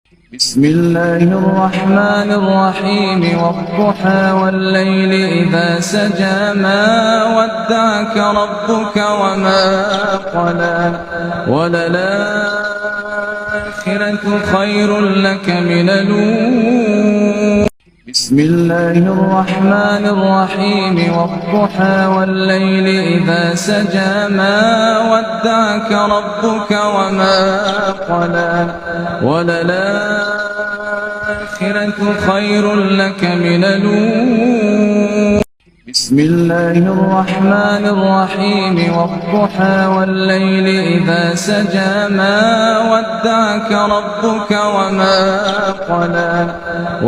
بسم الله الرحمن الرحيم والضحى والليل إذا سجى ما ودعك ربك وما قلى وللآخرة خير لك من الأولى. بسم الله الرحمن الرحيم والضحى والليل إذا سجى ما ودعك ربك وما قلى وللآخرة خير لك من الأولى. بسم الله الرحمن الرحيم والضحى والليل إذا سجى ما ودعك ربك وما قلى